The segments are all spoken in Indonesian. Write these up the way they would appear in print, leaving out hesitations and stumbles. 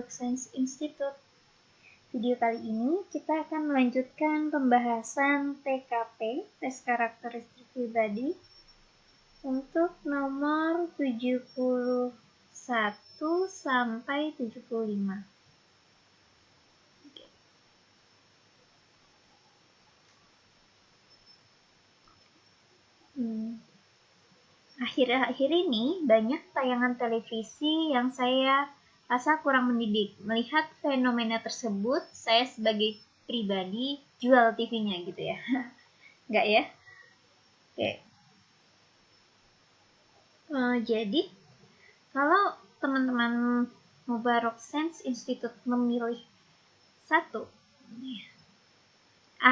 Mubarak Science Institute. Video kali ini kita akan melanjutkan pembahasan TKP, tes karakteristik pribadi, untuk nomor 71 sampai 75. Akhir-akhir ini banyak tayangan televisi yang saya rasa kurang mendidik. Melihat fenomena tersebut, saya sebagai pribadi jual TV-nya gitu ya. Enggak ya? Oke. Jadi, kalau teman-teman Mubarak Science Institute memilih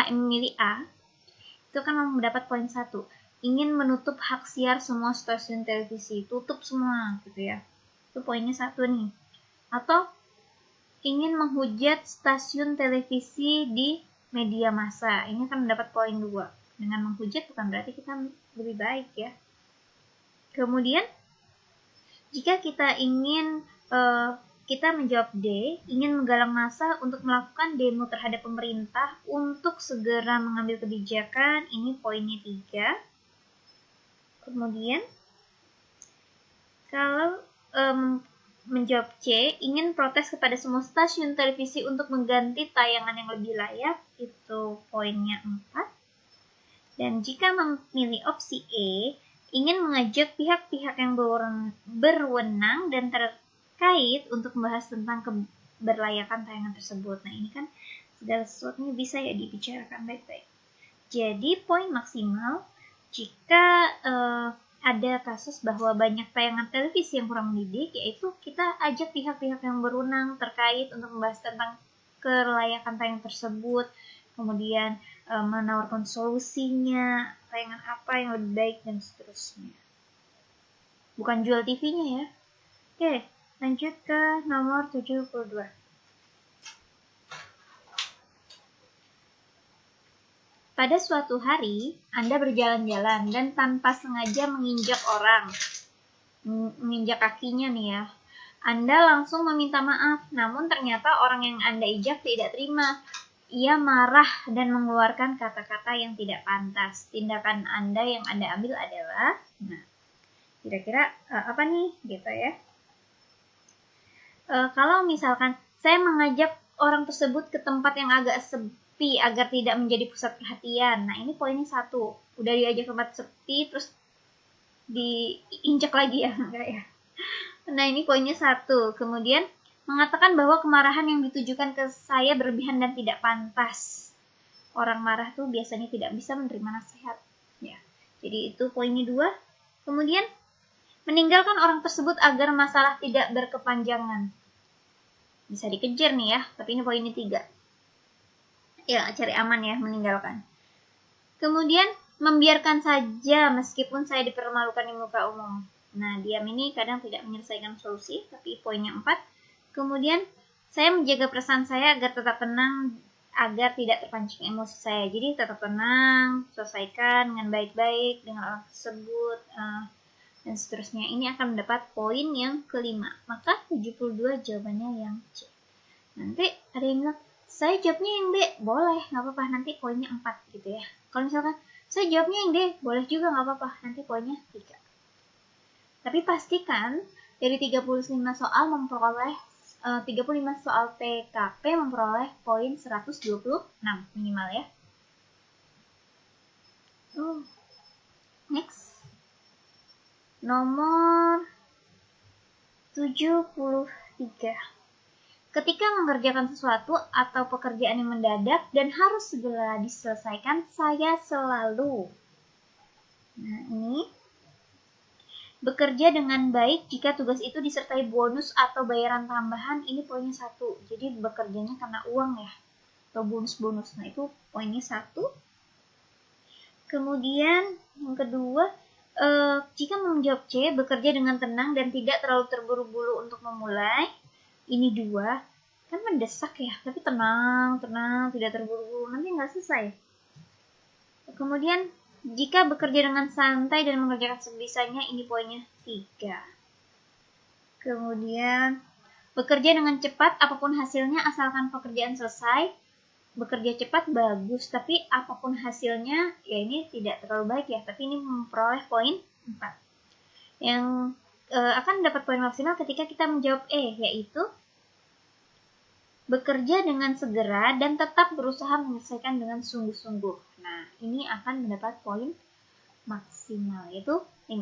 memilih A, itu kan mendapat poin 1. Ingin menutup hak siar semua stasiun televisi, tutup semua gitu ya. Itu poinnya 1 nih. Atau ingin menghujat stasiun televisi di media massa, ini akan mendapat poin 2. Dengan menghujat bukan berarti kita lebih baik ya. Kemudian jika kita ingin kita menjawab D, ingin menggalang massa untuk melakukan demo terhadap pemerintah untuk segera mengambil kebijakan, ini poinnya 3. Kemudian kalau menjawab C, ingin protes kepada semua stasiun televisi untuk mengganti tayangan yang lebih layak, itu poinnya 4. Dan jika memilih opsi E, ingin mengajak pihak-pihak yang berwenang dan terkait untuk membahas tentang keberlayakan tayangan tersebut. Nah, ini kan segala sesuatunya bisa ya dibicarakan baik-baik. Jadi, poin maksimal jika ada kasus bahwa banyak tayangan televisi yang kurang mendidik, yaitu kita ajak pihak-pihak yang berwenang terkait untuk membahas tentang kelayakan tayangan tersebut, kemudian menawarkan solusinya, tayangan apa yang lebih baik, dan seterusnya. Bukan jual TV-nya ya. Oke, lanjut ke nomor 72. Pada suatu hari, Anda berjalan-jalan dan tanpa sengaja menginjak kakinya nih ya. Anda langsung meminta maaf, namun ternyata orang yang Anda injak tidak terima. Ia marah dan mengeluarkan kata-kata yang tidak pantas. Tindakan Anda yang Anda ambil adalah, kira-kira apa nih gitu ya. Kalau misalkan saya mengajak orang tersebut ke tempat yang agak sepi agar tidak menjadi pusat perhatian. Nah, ini poinnya 1. Udah diajak ke tempat sepi terus diinjak lagi ya, enggak ya. Nah, ini poinnya 1. Kemudian mengatakan bahwa kemarahan yang ditujukan ke saya berlebihan dan tidak pantas. Orang marah tuh biasanya tidak bisa menerima nasihat ya. Jadi itu poinnya 2. Kemudian meninggalkan orang tersebut agar masalah tidak berkepanjangan. Bisa dikejar nih ya, tapi ini poinnya 3. Ya, cari aman ya, meninggalkan. Kemudian membiarkan saja meskipun saya dipermalukan di muka umum. Nah, diam ini kadang tidak menyelesaikan solusi, tapi poinnya 4. Kemudian saya menjaga perasaan saya agar tetap tenang, agar tidak terpancing emosi saya. Jadi tetap tenang, selesaikan dengan baik-baik dengan orang tersebut, dan seterusnya. Ini akan mendapat poin yang kelima. Maka 72 jawabannya yang C. Nanti ada yang bilang, saya jawabnya yang D, boleh, nggak apa-apa, nanti poinnya 4 gitu ya. Kalau misalkan saya jawabnya yang D, boleh juga, nggak apa-apa, nanti poinnya 3. Tapi pastikan dari 35 soal memperoleh 35 soal TKP memperoleh poin 126 minimal ya. Next. Nomor 73. Ketika mengerjakan sesuatu atau pekerjaan yang mendadak dan harus segera diselesaikan, saya selalu. Nah, ini bekerja dengan baik jika tugas itu disertai bonus atau bayaran tambahan, ini poinnya 1. Jadi bekerjanya karena uang ya, atau bonus-bonus. Nah, itu poinnya 1. Kemudian yang kedua, jika menjawab C, bekerja dengan tenang dan tidak terlalu terburu-buru untuk memulai. Ini 2, kan mendesak ya, tapi tenang, tidak terburu-buru, nanti nggak selesai. Kemudian, jika bekerja dengan santai dan mengerjakan sebisanya, ini poinnya 3. Kemudian, Bekerja dengan cepat, apapun hasilnya asalkan pekerjaan selesai. Bekerja cepat bagus, tapi apapun hasilnya, ya ini tidak terlalu baik ya, tapi ini memperoleh poin 4. Yang akan dapat poin maksimal ketika kita menjawab E, yaitu bekerja dengan segera dan tetap berusaha menyelesaikan dengan sungguh-sungguh. Nah, ini akan mendapat poin maksimal, yaitu 5.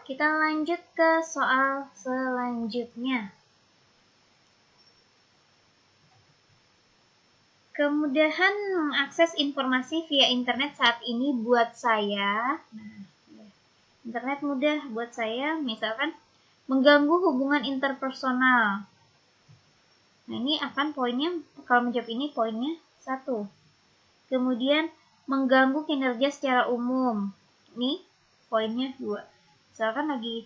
Kita lanjut ke soal selanjutnya. Kemudahan mengakses informasi via internet saat ini buat saya, internet mudah buat saya, misalkan mengganggu hubungan interpersonal. Nah, ini akan poinnya, kalau menjawab ini poinnya 1. Kemudian mengganggu kinerja secara umum. Ini poinnya 2. Misalkan lagi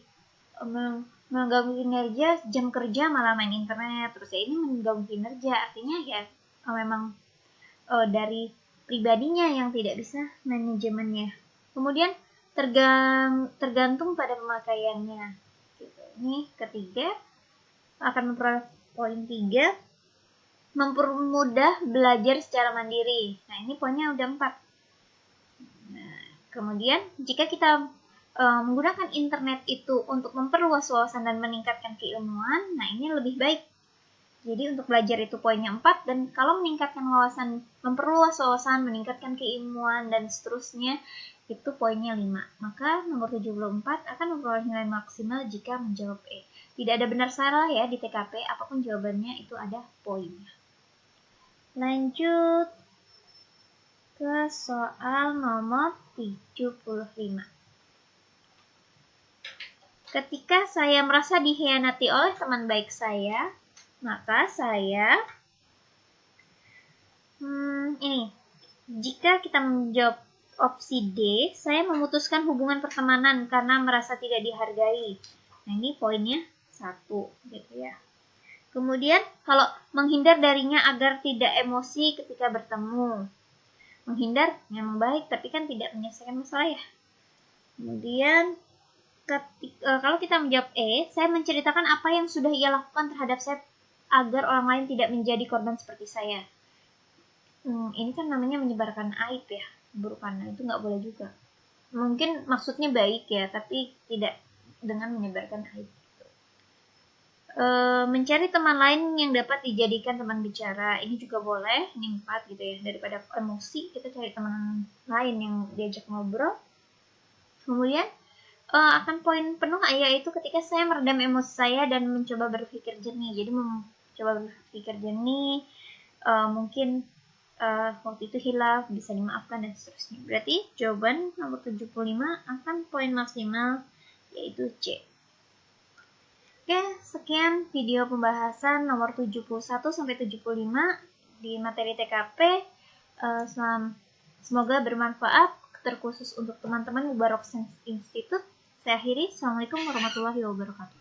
mengganggu kinerja, jam kerja malah main internet, terus ya ini mengganggu kinerja, artinya ya memang dari pribadinya yang tidak bisa manajemennya. Kemudian tergantung pada pemakaiannya. Gitu. Ini ketiga akan memperoleh poin 3, mempermudah belajar secara mandiri. Nah, ini poinnya udah 4. Nah, kemudian jika kita menggunakan internet itu untuk memperluas wawasan dan meningkatkan keilmuan, nah ini lebih baik. Jadi untuk belajar itu poinnya 4, dan kalau meningkatkan wawasan, memperluas wawasan, meningkatkan keilmuan, dan seterusnya, itu poinnya 5. Maka nomor 74 akan memperoleh nilai maksimal jika menjawab E. Tidak ada benar salah ya di TKP, apapun jawabannya itu ada poinnya. Lanjut ke soal nomor 75. Ketika saya merasa dikhianati oleh teman baik saya, maka saya jika kita menjawab opsi D, saya memutuskan hubungan pertemanan karena merasa tidak dihargai. Nah, ini poinnya 1 gitu ya. Kemudian kalau menghindar darinya agar tidak emosi ketika bertemu. Menghindar memang baik, tapi kan tidak menyelesaikan masalah ya. Kemudian kalau kita menjawab E, saya menceritakan apa yang sudah ia lakukan terhadap saya agar orang lain tidak menjadi korban seperti saya. Ini kan namanya menyebarkan aib ya, keburukan. Nah, itu nggak boleh juga. Mungkin maksudnya baik ya, tapi tidak dengan menyebarkan aib. Mencari teman lain yang dapat dijadikan teman bicara, ini juga boleh. Ini 4 gitu ya, daripada emosi kita cari teman lain yang diajak ngobrol. Kemudian akan poin penuh yaitu ketika saya meredam emosi saya dan mencoba berpikir jernih. Jadi mencoba berpikir jernih, mungkin waktu itu hilaf, bisa dimaafkan dan seterusnya. Berarti jawaban nomor 75 akan poin maksimal yaitu C. Oke, sekian video pembahasan nomor 71 sampai 75 di materi TKP. Semoga bermanfaat, terkhusus untuk teman-teman Mubarak Science Institute. Saya akhiri. Assalamualaikum warahmatullahi wabarakatuh.